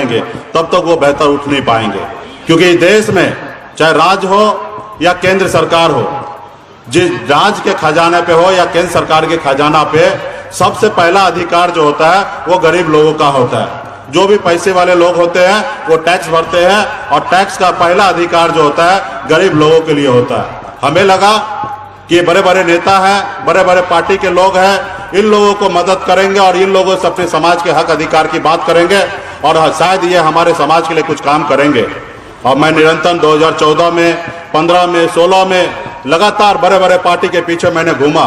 बढ़ेंगे तब तक वो बेहतर उठ नहीं पाएंगे। क्योंकि देश में चाहे राज्य हो या केंद्र सरकार हो, जिस राज्य के खजाने पे हो या केंद्र सरकार के खजाना पे, सबसे पहला अधिकार जो होता है वो गरीब लोगों का होता है। जो भी पैसे वाले लोग होते हैं वो टैक्स भरते हैं और टैक्स का पहला अधिकार जो होता है गरीब लोगों के लिए होता है। हमें लगा कि बड़े बड़े नेता हैं, बड़े बड़े पार्टी के लोग हैं, इन लोगों को मदद करेंगे और इन लोगों से अपने समाज के हक अधिकार की बात करेंगे और शायद ये हमारे समाज के लिए कुछ काम करेंगे। और मैं निरंतर 2014 में, 15 में, 16 में लगातार बड़े बड़े पार्टी के पीछे मैंने घूमा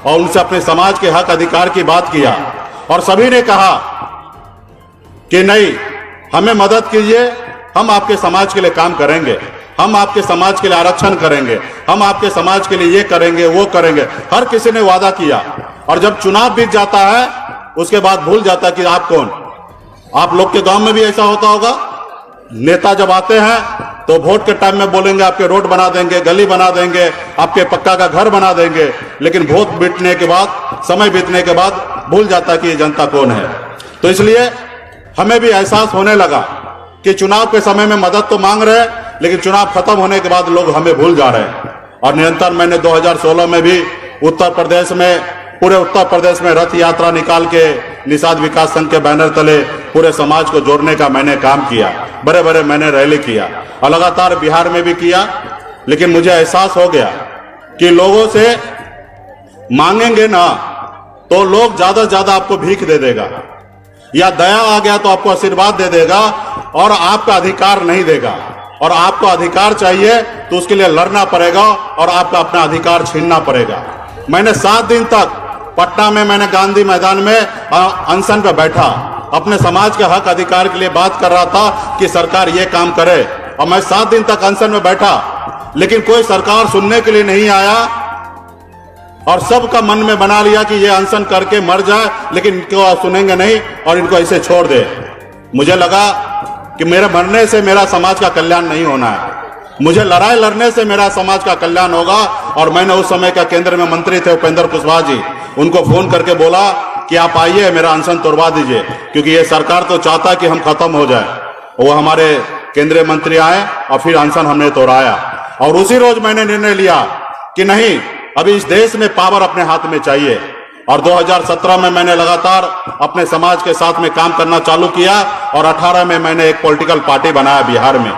और उनसे अपने समाज के हक अधिकार की बात किया और सभी ने कहा कि नहीं, हमें मदद कीजिए, हम आपके समाज के लिए काम करेंगे, हम आपके समाज के लिए आरक्षण करेंगे, हम आपके समाज के लिए ये करेंगे वो करेंगे। हर किसी ने वादा किया और जब चुनाव बीत जाता है उसके बाद भूल जाता है कि आप कौन। आप लोग के गांव में भी ऐसा होता होगा, नेता जब आते हैं तो वोट के टाइम में बोलेंगे आपके रोड बना देंगे, गली बना देंगे, आपके पक्का का घर बना देंगे, लेकिन वोट बीतने के बाद, समय बीतने के बाद भूल जाता है कि ये जनता कौन है। तो इसलिए हमें भी एहसास होने लगा कि चुनाव के समय में मदद तो मांग रहे हैं, लेकिन चुनाव खत्म होने के बाद लोग हमें भूल जा रहे हैं। और निरंतर मैंने 2016 में भी उत्तर प्रदेश में, पूरे उत्तर प्रदेश में रथ यात्रा निकाल के निषाद विकास संघ के बैनर तले पूरे समाज को जोड़ने का मैंने काम किया। बड़े बड़े मैंने रैली किया और लगातार बिहार में भी किया। लेकिन मुझे एहसास हो गया कि लोगों से मांगेंगे ना तो लोग ज्यादा से ज्यादा आपको भीख दे देगा, या दया आ गया तो आपको आशीर्वाद दे देगा और आपका अधिकार नहीं देगा। और आपको अधिकार चाहिए तो उसके लिए लड़ना पड़ेगा और आपका अपना अधिकार छीनना पड़ेगा। मैंने 7 दिन तक पटना में मैंने गांधी मैदान में अनशन पे बैठा, अपने समाज के हक अधिकार के लिए बात कर रहा था कि सरकार ये काम करे। और मैं 7 दिन तक अनशन में बैठा, लेकिन कोई सरकार सुनने के लिए नहीं आया और सबका मन में बना लिया कि ये अनशन करके मर जाए, लेकिन इनको सुनेंगे नहीं और इनको ऐसे छोड़ दे। मुझे लगा कि मेरे मरने से मेरा समाज का कल्याण नहीं होना है, मुझे लड़ाई लड़ने से मेरा समाज का कल्याण होगा। और मैंने उस समय का केंद्र में मंत्री थे उपेंद्र कुशवाहा जी, उनको फोन करके बोला कि आप आइए मेरा अनशन तोड़वा दीजिए, क्योंकि ये सरकार तो चाहता है कि हम खत्म हो जाए। वो हमारे केंद्रीय मंत्री आए और फिर अनशन हमने तोड़ाया। और उसी रोज मैंने निर्णय लिया कि नहीं, अभी इस देश में पावर अपने हाथ में चाहिए। और 2017 में मैंने लगातार अपने समाज के साथ में काम करना चालू किया और 18 में मैंने एक पॉलिटिकल पार्टी बनाया बिहार में,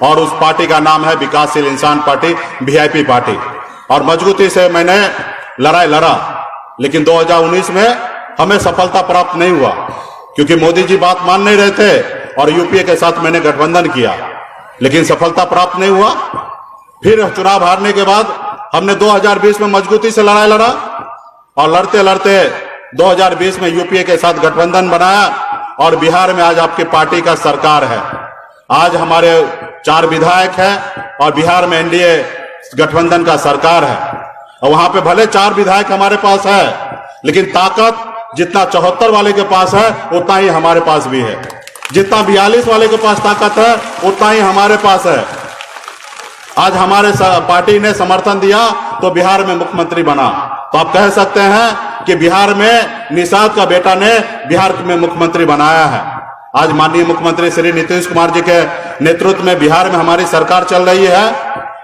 और उस पार्टी का नाम है विकासशील इंसान पार्टी, वीआईपी पार्टी। और मजबूती से मैंने लड़ाई लड़ा, लेकिन 2019 में हमें सफलता प्राप्त नहीं हुआ, क्योंकि मोदी जी बात मान नहीं रहे थे और यूपीए के साथ मैंने गठबंधन किया, लेकिन सफलता प्राप्त नहीं हुआ। फिर चुनाव हारने के बाद हमने 2020 में मजबूती से लड़ाई लड़ा और लड़ते लड़ते 2020 में यूपीए के साथ गठबंधन बनाया और बिहार में आज आपकी पार्टी का सरकार है। आज हमारे 4 विधायक हैं और बिहार में एनडीए गठबंधन का सरकार है। और वहां पे भले 4 विधायक हमारे पास है, लेकिन ताकत जितना 74 वाले के पास है उतना ही हमारे पास भी है। जितना 42 वाले के पास ताकत है उतना ही हमारे पास है। आज हमारे पार्टी ने समर्थन दिया तो बिहार में मुख्यमंत्री बना। तो आप कह सकते हैं कि बिहार में निषाद का बेटा ने बिहार में मुख्यमंत्री बनाया है। आज माननीय मुख्यमंत्री श्री नीतीश कुमार जी के नेतृत्व में बिहार में हमारी सरकार चल रही है।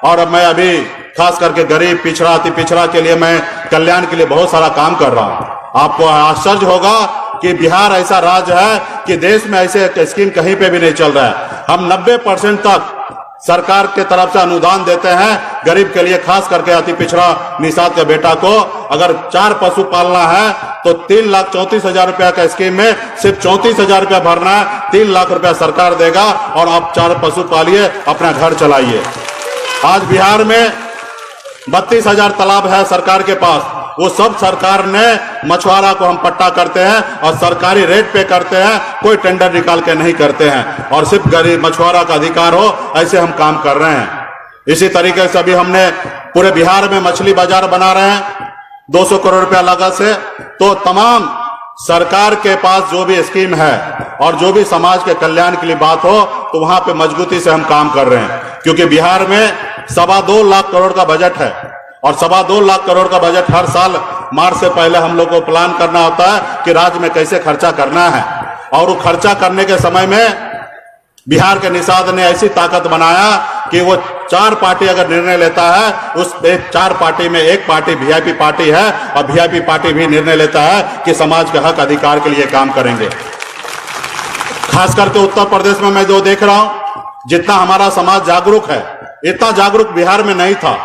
और मैं अभी खास करके गरीब, पिछड़ा, अति पिछड़ा के लिए मैं कल्याण के लिए बहुत सारा काम कर रहा हूं। आपको आश्चर्य होगा कि बिहार ऐसा राज्य है कि देश में ऐसे स्कीम कहीं पे भी नहीं चल रहा है। हम 90% तक सरकार के तरफ से अनुदान देते हैं गरीब के लिए, खास करके अति पिछड़ा निषाद के बेटा को। अगर 4 पशु पालना है तो 3,34,000 रुपया का स्कीम में सिर्फ 34,000 रुपया भरना है, 3 लाख रुपया सरकार देगा और आप 4 पशु पालिए, अपना घर चलाइए। आज बिहार में 32,000 तालाब है सरकार के पास, वो सब सरकार ने मछुआरा को हम पट्टा करते हैं और सरकारी रेट पे करते हैं, कोई टेंडर निकाल के नहीं करते हैं और सिर्फ गरीब मछुआरा का अधिकार हो, ऐसे हम काम कर रहे हैं। इसी तरीके से अभी हमने पूरे बिहार में मछली बाजार बना रहे हैं 200 करोड़ रुपया लागत से। तो तमाम सरकार के पास जो भी स्कीम है और जो भी समाज के कल्याण के लिए बात हो तो वहां पे मजबूती से हम काम कर रहे हैं, क्योंकि बिहार में 2.25 लाख करोड़ का बजट है और 2.25 लाख करोड़ का बजट हर साल मार्च से पहले हम लोग को प्लान करना होता है कि राज्य में कैसे खर्चा करना है। और वो खर्चा करने के समय में बिहार के निषाद ने ऐसी ताकत बनाया कि वो 4 पार्टी अगर निर्णय लेता है, उस 4 पार्टी में एक पार्टी वीआईपी पार्टी है और वीआईपी पार्टी भी निर्णय लेता है कि समाज के हक अधिकार के लिए काम करेंगे। खास करके उत्तर प्रदेश में मैं जो देख रहा हूं, जितना हमारा समाज जागरूक है, इतना जागरूक बिहार में नहीं था।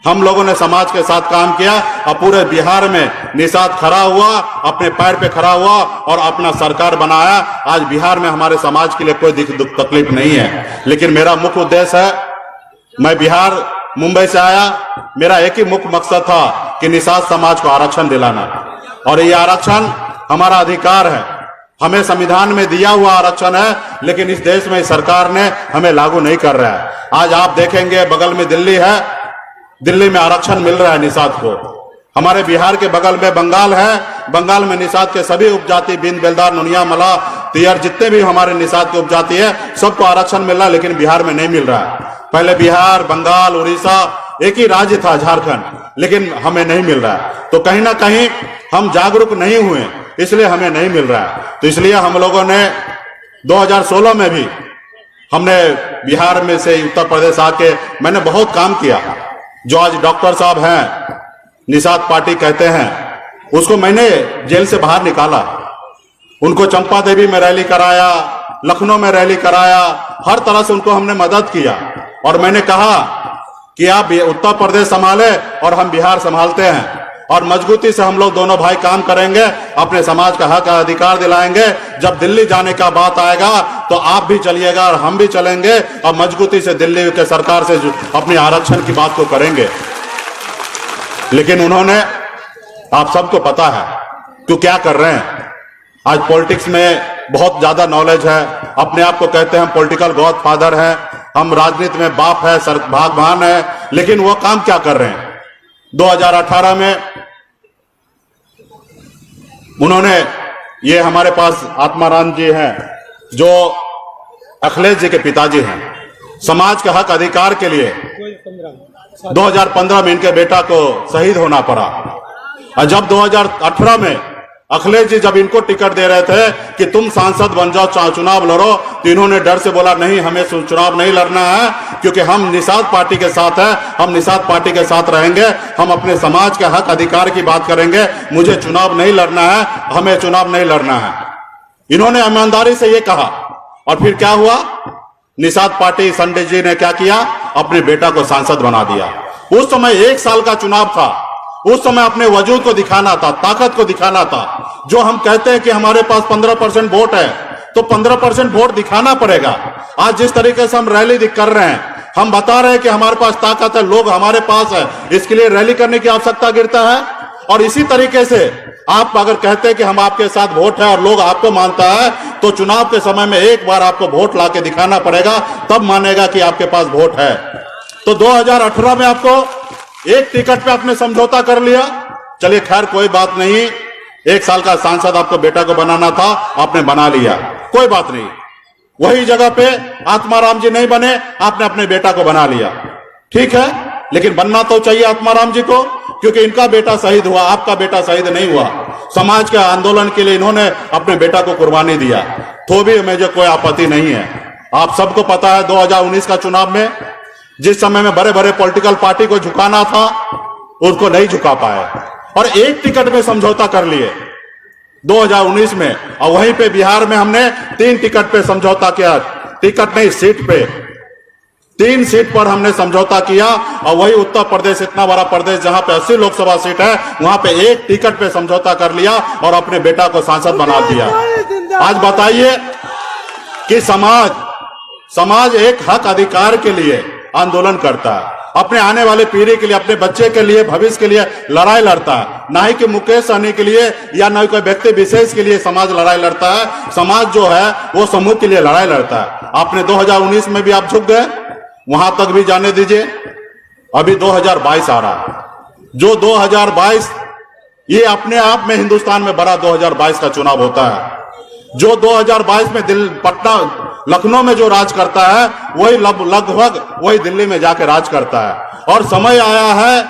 हम लोगों ने समाज के साथ काम किया और पूरे बिहार में निषाद खड़ा हुआ, अपने पैर पे खड़ा हुआ और अपना सरकार बनाया। आज बिहार में हमारे समाज के लिए कोई दुख तकलीफ नहीं है। लेकिन मेरा मुख्य उद्देश्य है, मैं बिहार मुंबई से आया, मेरा एक ही मुख्य मकसद था कि निषाद समाज को आरक्षण दिलाना, और ये आरक्षण हमारा अधिकार है, हमें संविधान में दिया हुआ आरक्षण है, लेकिन इस देश में सरकार ने हमें लागू नहीं कर रहा है। आज आप देखेंगे बगल में दिल्ली है, दिल्ली में आरक्षण मिल रहा है निषाद को। हमारे बिहार के बगल में बंगाल है, बंगाल में निषाद के सभी उपजाति, बिंद, बेलदार, नुनिया, मला, तियर, जितने भी हमारे निषाद के उपजाति है, सबको आरक्षण मिल रहा है, लेकिन बिहार में नहीं मिल रहा है। पहले बिहार, बंगाल, उड़ीसा एक ही राज्य था, झारखंड, लेकिन हमें नहीं मिल रहा है। तो कहीं ना कहीं हम जागरूक नहीं हुए, इसलिए हमें नहीं मिल रहा है। तो इसलिए हम लोगों ने 2016 में भी हमने बिहार में से उत्तर प्रदेश आके मैंने बहुत काम किया। जो आज डॉक्टर साहब हैं, निषाद पार्टी कहते हैं, उसको मैंने जेल से बाहर निकाला। उनको चंपा देवी में रैली कराया, लखनऊ में रैली कराया, हर तरह से उनको हमने मदद किया। और मैंने कहा कि आप उत्तर प्रदेश संभाले और हम बिहार संभालते हैं, और मजबूती से हम लोग दोनों भाई काम करेंगे, अपने समाज का हक अधिकार दिलाएंगे। जब दिल्ली जाने का बात आएगा तो आप भी चलिएगा और हम भी चलेंगे, और मजबूती से दिल्ली के सरकार से अपने आरक्षण की बात को करेंगे। लेकिन उन्होंने, आप सबको पता है क्यों क्या कर रहे हैं। आज पॉलिटिक्स में बहुत ज्यादा नॉलेज है, अपने आप को कहते हैं हम पॉलिटिकल गॉडफादर हैं, हम राजनीति में बाप है, भागवान है, लेकिन वो काम क्या कर रहे हैं। 2018 में उन्होंने, ये हमारे पास आत्माराम जी हैं जो अखिलेश जी के पिताजी हैं, समाज के हक अधिकार के लिए 2015 में इनके बेटा को शहीद होना पड़ा। और जब 2018 में अखिलेश जी जब इनको टिकट दे रहे थे कि तुम सांसद बन जाओ, चुनाव लड़ो, तो इन्होंने डर से बोला नहीं, हमें चुनाव नहीं लड़ना है, क्योंकि हम निषाद पार्टी के साथ हैं, हम निषाद पार्टी के साथ रहेंगे, हम अपने समाज के हक अधिकार की बात करेंगे, मुझे चुनाव नहीं लड़ना है, हमें चुनाव नहीं लड़ना है। इन्होंने ईमानदारी से ये कहा। और फिर क्या हुआ, निषाद पार्टी संजय जी ने क्या किया, अपने बेटा को सांसद बना दिया। उस समय 1 साल का चुनाव था, उस समय अपने वजूद को दिखाना था, ताकत को दिखाना था। जो हम कहते हैं कि हमारे पास 15% वोट है, तो 15% वोट दिखाना पड़ेगा। आज जिस तरीके से हम रैली कर रहे हैं, हम बता रहे हैं कि हमारे पास ताकत है, लोग हमारे पास है, इसके लिए रैली करने की आवश्यकता गिरता है। और इसी तरीके से आप अगर कहते हैं कि हम आपके साथ वोट है और लोग आपको मानता है, तो चुनाव के समय में एक बार आपको वोट लाके दिखाना पड़ेगा, तब मानेगा कि आपके पास वोट है। तो 2018 में आपको एक टिकट पे आपने समझौता कर लिया, चलिए खैर कोई बात नहीं, 1 साल का सांसद आपको बेटा को बनाना था, आपने बना लिया, कोई बात नहीं। वही जगह पे आत्माराम जी नहीं बने, आपने अपने बेटा को बना लिया, ठीक है, लेकिन बनना तो चाहिए आत्माराम जी को, क्योंकि इनका बेटा शहीद हुआ, आपका बेटा शहीद नहीं हुआ। समाज के आंदोलन के लिए इन्होंने अपने बेटा को कुर्बानी दिया, तो भी मुझे कोई आपत्ति नहीं है। आप सबको पता है 2019 का चुनाव में जिस समय में बड़े बड़े पॉलिटिकल पार्टी को झुकाना था, उसको नहीं झुका पाए, और एक टिकट में समझौता कर लिए 2019 में। और वहीं पे बिहार में हमने 3 टिकट पे समझौता किया, टिकट नहीं सीट पे, 3 सीट पर हमने समझौता किया। और वही उत्तर प्रदेश, इतना बड़ा प्रदेश जहां पे 80 लोकसभा सीट है, वहां पे एक टिकट पे समझौता कर लिया और अपने बेटा को सांसद बना दिया। आज बताइए कि समाज एक हक अधिकार के लिए आंदोलन करता है, अपने आने वाले पीढ़ी के लिए, अपने बच्चे के लिए, भविष्य के लिए लड़ाई लड़ता है, ना ही कि मुकेश सहनी के लिए या ना कोई व्यक्ति विशेष के लिए समाज लड़ाई लड़ता है। समाज जो है वो समूह के लिए लड़ाई लड़ता है। आपने 2019 में भी आप झुक गए, वहां तक भी जाने दीजिए। अभी 2022 आ रहा है, जो 2022 ये अपने आप में हिंदुस्तान में बड़ा 2022 का चुनाव होता है। जो 2022 में पटना, लखनऊ में जो राज करता है, वही लगभग वही दिल्ली में जाके राज करता है। और समय आया है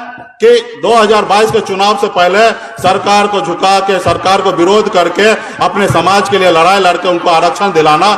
कि 2022 के चुनाव से पहले सरकार को झुका के, सरकार को विरोध करके अपने समाज के लिए लड़ाई लड़के उनको आरक्षण दिलाना